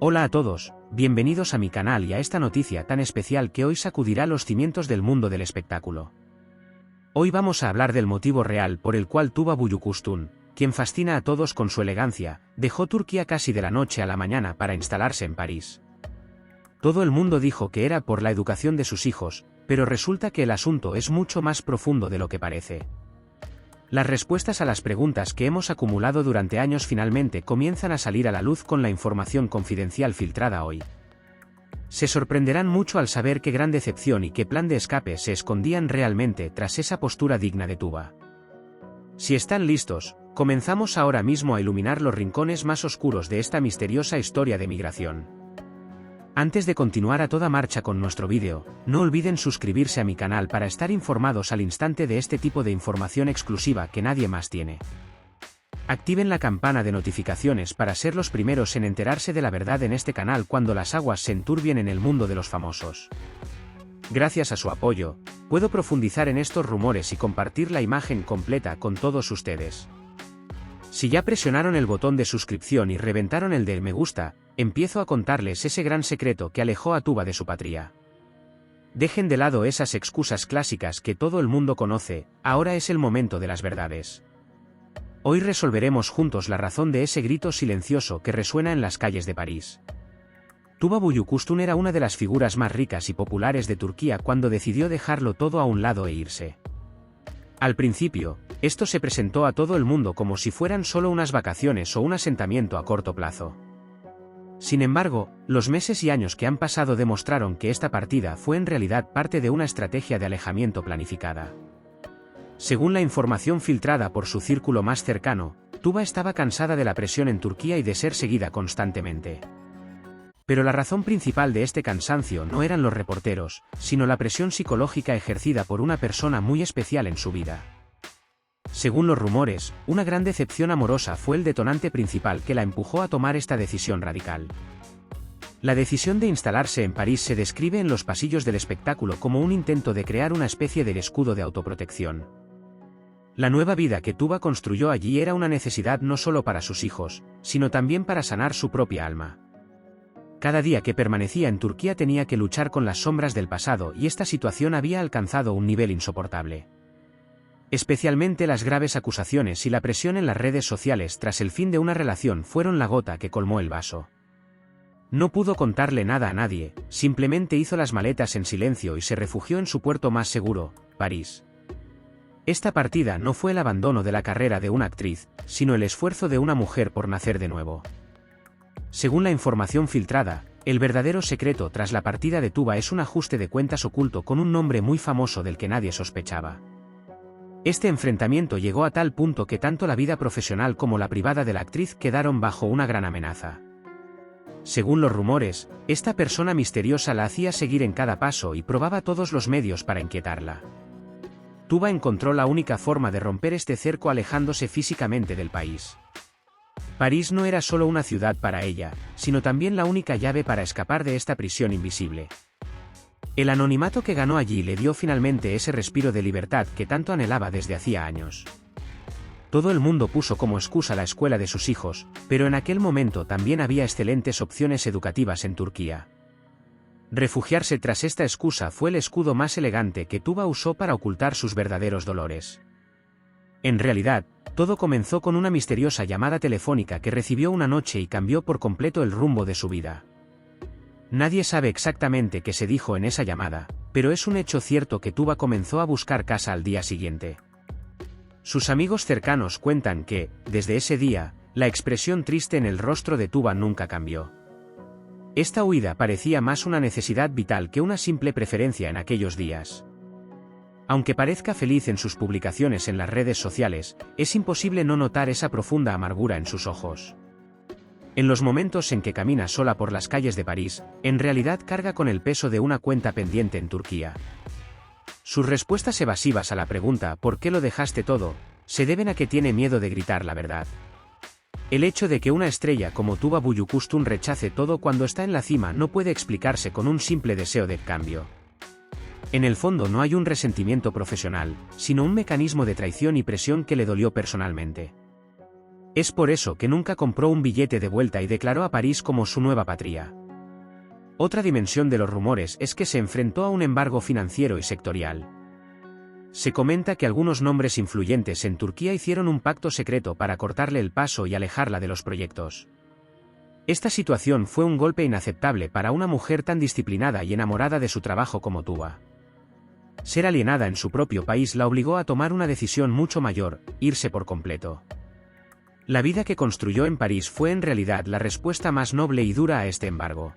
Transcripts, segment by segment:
Hola a todos, bienvenidos a mi canal y a esta noticia tan especial que hoy sacudirá los cimientos del mundo del espectáculo. Hoy vamos a hablar del motivo real por el cual Tuba Büyüküstün, quien fascina a todos con su elegancia, dejó Turquía casi de la noche a la mañana para instalarse en París. Todo el mundo dijo que era por la educación de sus hijos, pero resulta que el asunto es mucho más profundo de lo que parece. Las respuestas a las preguntas que hemos acumulado durante años finalmente comienzan a salir a la luz con la información confidencial filtrada hoy. Se sorprenderán mucho al saber qué gran decepción y qué plan de escape se escondían realmente tras esa postura digna de Tuba. Si están listos, comenzamos ahora mismo a iluminar los rincones más oscuros de esta misteriosa historia de migración. Antes de continuar a toda marcha con nuestro vídeo, no olviden suscribirse a mi canal para estar informados al instante de este tipo de información exclusiva que nadie más tiene. Activen la campana de notificaciones para ser los primeros en enterarse de la verdad en este canal cuando las aguas se enturbien en el mundo de los famosos. Gracias a su apoyo, puedo profundizar en estos rumores y compartir la imagen completa con todos ustedes. Si ya presionaron el botón de suscripción y reventaron el de me gusta, empiezo a contarles ese gran secreto que alejó a Tuba de su patria. Dejen de lado esas excusas clásicas que todo el mundo conoce, ahora es el momento de las verdades. Hoy resolveremos juntos la razón de ese grito silencioso que resuena en las calles de París. Tuba Büyüküstün era una de las figuras más ricas y populares de Turquía cuando decidió dejarlo todo a un lado e irse. Al principio, esto se presentó a todo el mundo como si fueran solo unas vacaciones o un asentamiento a corto plazo. Sin embargo, los meses y años que han pasado demostraron que esta partida fue en realidad parte de una estrategia de alejamiento planificada. Según la información filtrada por su círculo más cercano, Tuba estaba cansada de la presión en Turquía y de ser seguida constantemente. Pero la razón principal de este cansancio no eran los reporteros, sino la presión psicológica ejercida por una persona muy especial en su vida. Según los rumores, una gran decepción amorosa fue el detonante principal que la empujó a tomar esta decisión radical. La decisión de instalarse en París se describe en los pasillos del espectáculo como un intento de crear una especie de escudo de autoprotección. La nueva vida que Tuba construyó allí era una necesidad no solo para sus hijos, sino también para sanar su propia alma. Cada día que permanecía en Turquía tenía que luchar con las sombras del pasado y esta situación había alcanzado un nivel insoportable. Especialmente las graves acusaciones y la presión en las redes sociales tras el fin de una relación fueron la gota que colmó el vaso. No pudo contarle nada a nadie, simplemente hizo las maletas en silencio y se refugió en su puerto más seguro, París. Esta partida no fue el abandono de la carrera de una actriz, sino el esfuerzo de una mujer por nacer de nuevo. Según la información filtrada, el verdadero secreto tras la partida de Tuba es un ajuste de cuentas oculto con un nombre muy famoso del que nadie sospechaba. Este enfrentamiento llegó a tal punto que tanto la vida profesional como la privada de la actriz quedaron bajo una gran amenaza. Según los rumores, esta persona misteriosa la hacía seguir en cada paso y probaba todos los medios para inquietarla. Tuba encontró la única forma de romper este cerco alejándose físicamente del país. París no era solo una ciudad para ella, sino también la única llave para escapar de esta prisión invisible. El anonimato que ganó allí le dio finalmente ese respiro de libertad que tanto anhelaba desde hacía años. Todo el mundo puso como excusa la escuela de sus hijos, pero en aquel momento también había excelentes opciones educativas en Turquía. Refugiarse tras esta excusa fue el escudo más elegante que Tuba usó para ocultar sus verdaderos dolores. En realidad, todo comenzó con una misteriosa llamada telefónica que recibió una noche y cambió por completo el rumbo de su vida. Nadie sabe exactamente qué se dijo en esa llamada, pero es un hecho cierto que Tuba comenzó a buscar casa al día siguiente. Sus amigos cercanos cuentan que, desde ese día, la expresión triste en el rostro de Tuba nunca cambió. Esta huida parecía más una necesidad vital que una simple preferencia en aquellos días. Aunque parezca feliz en sus publicaciones en las redes sociales, es imposible no notar esa profunda amargura en sus ojos. En los momentos en que camina sola por las calles de París, en realidad carga con el peso de una cuenta pendiente en Turquía. Sus respuestas evasivas a la pregunta ¿por qué lo dejaste todo?, se deben a que tiene miedo de gritar la verdad. El hecho de que una estrella como Tuba Büyüküstün rechace todo cuando está en la cima no puede explicarse con un simple deseo de cambio. En el fondo no hay un resentimiento profesional, sino un mecanismo de traición y presión que le dolió personalmente. Es por eso que nunca compró un billete de vuelta y declaró a París como su nueva patria. Otra dimensión de los rumores es que se enfrentó a un embargo financiero y sectorial. Se comenta que algunos nombres influyentes en Turquía hicieron un pacto secreto para cortarle el paso y alejarla de los proyectos. Esta situación fue un golpe inaceptable para una mujer tan disciplinada y enamorada de su trabajo como Tuba. Ser alienada en su propio país la obligó a tomar una decisión mucho mayor: irse por completo. La vida que construyó en París fue en realidad la respuesta más noble y dura a este embargo.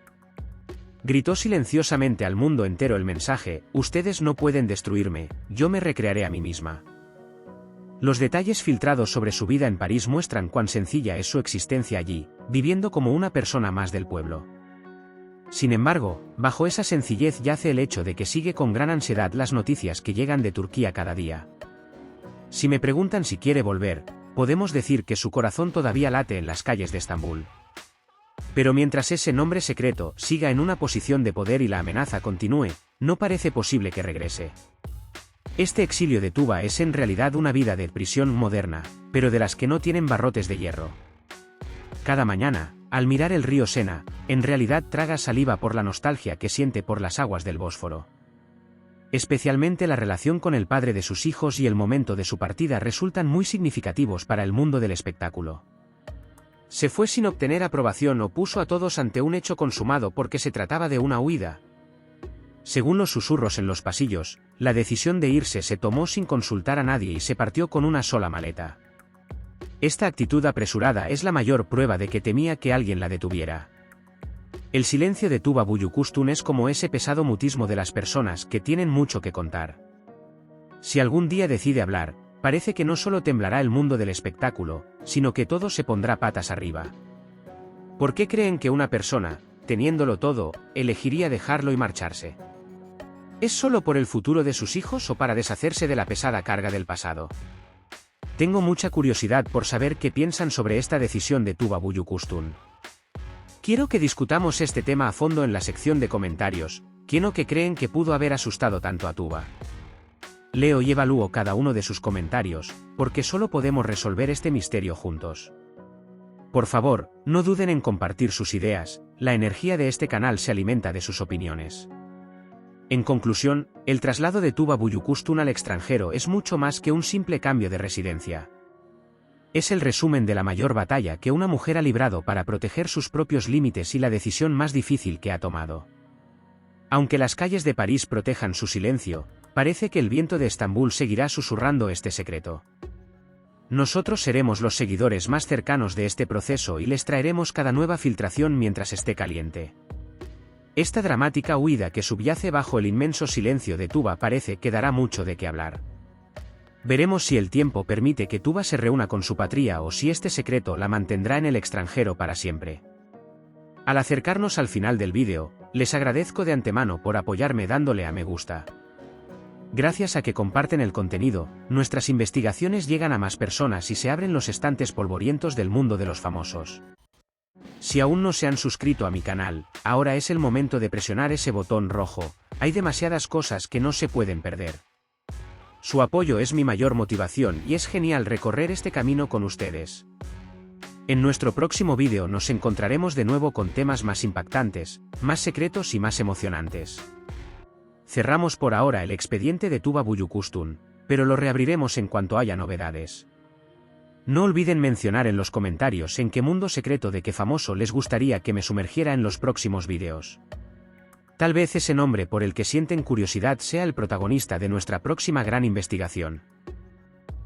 Gritó silenciosamente al mundo entero el mensaje: ustedes no pueden destruirme, yo me recrearé a mí misma. Los detalles filtrados sobre su vida en París muestran cuán sencilla es su existencia allí, viviendo como una persona más del pueblo. Sin embargo, bajo esa sencillez yace el hecho de que sigue con gran ansiedad las noticias que llegan de Turquía cada día. Si me preguntan si quiere volver, podemos decir que su corazón todavía late en las calles de Estambul. Pero mientras ese nombre secreto siga en una posición de poder y la amenaza continúe, no parece posible que regrese. Este exilio de Tuba es en realidad una vida de prisión moderna, pero de las que no tienen barrotes de hierro. Cada mañana, al mirar el río Sena, en realidad traga saliva por la nostalgia que siente por las aguas del Bósforo. Especialmente la relación con el padre de sus hijos y el momento de su partida resultan muy significativos para el mundo del espectáculo. Se fue sin obtener aprobación o puso a todos ante un hecho consumado porque se trataba de una huida. Según los susurros en los pasillos, la decisión de irse se tomó sin consultar a nadie y se partió con una sola maleta. Esta actitud apresurada es la mayor prueba de que temía que alguien la detuviera. El silencio de Tuba Büyüküstün es como ese pesado mutismo de las personas que tienen mucho que contar. Si algún día decide hablar, parece que no solo temblará el mundo del espectáculo, sino que todo se pondrá patas arriba. ¿Por qué creen que una persona, teniéndolo todo, elegiría dejarlo y marcharse? ¿Es solo por el futuro de sus hijos o para deshacerse de la pesada carga del pasado? Tengo mucha curiosidad por saber qué piensan sobre esta decisión de Tuba Büyüküstün. Quiero que discutamos este tema a fondo en la sección de comentarios. ¿Quién o qué creen que pudo haber asustado tanto a Tuba? Leo y evalúo cada uno de sus comentarios, porque solo podemos resolver este misterio juntos. Por favor, no duden en compartir sus ideas, la energía de este canal se alimenta de sus opiniones. En conclusión, el traslado de Tuba Büyüküstün al extranjero es mucho más que un simple cambio de residencia. Es el resumen de la mayor batalla que una mujer ha librado para proteger sus propios límites y la decisión más difícil que ha tomado. Aunque las calles de París protejan su silencio, parece que el viento de Estambul seguirá susurrando este secreto. Nosotros seremos los seguidores más cercanos de este proceso y les traeremos cada nueva filtración mientras esté caliente. Esta dramática huida que subyace bajo el inmenso silencio de Tuba parece que dará mucho de qué hablar. Veremos si el tiempo permite que Tuba se reúna con su patria o si este secreto la mantendrá en el extranjero para siempre. Al acercarnos al final del vídeo, les agradezco de antemano por apoyarme dándole a me gusta. Gracias a que comparten el contenido, nuestras investigaciones llegan a más personas y se abren los estantes polvorientos del mundo de los famosos. Si aún no se han suscrito a mi canal, ahora es el momento de presionar ese botón rojo, hay demasiadas cosas que no se pueden perder. Su apoyo es mi mayor motivación y es genial recorrer este camino con ustedes. En nuestro próximo vídeo nos encontraremos de nuevo con temas más impactantes, más secretos y más emocionantes. Cerramos por ahora el expediente de Tuba Büyüküstün, pero lo reabriremos en cuanto haya novedades. No olviden mencionar en los comentarios en qué mundo secreto de qué famoso les gustaría que me sumergiera en los próximos vídeos. Tal vez ese nombre por el que sienten curiosidad sea el protagonista de nuestra próxima gran investigación.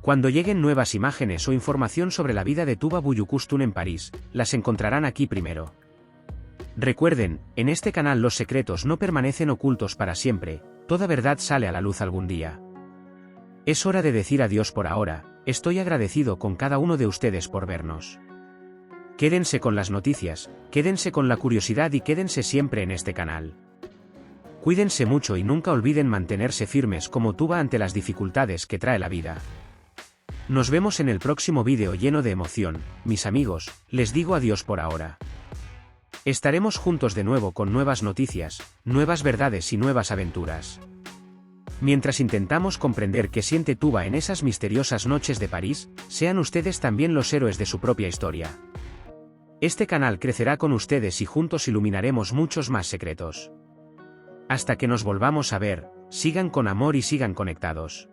Cuando lleguen nuevas imágenes o información sobre la vida de Tuba Büyüküstün en París, las encontrarán aquí primero. Recuerden, en este canal los secretos no permanecen ocultos para siempre, toda verdad sale a la luz algún día. Es hora de decir adiós por ahora, estoy agradecido con cada uno de ustedes por vernos. Quédense con las noticias, quédense con la curiosidad y quédense siempre en este canal. Cuídense mucho y nunca olviden mantenerse firmes como Tuba ante las dificultades que trae la vida. Nos vemos en el próximo vídeo lleno de emoción, mis amigos, les digo adiós por ahora. Estaremos juntos de nuevo con nuevas noticias, nuevas verdades y nuevas aventuras. Mientras intentamos comprender qué siente Tuba en esas misteriosas noches de París, sean ustedes también los héroes de su propia historia. Este canal crecerá con ustedes y juntos iluminaremos muchos más secretos. Hasta que nos volvamos a ver, sigan con amor y sigan conectados.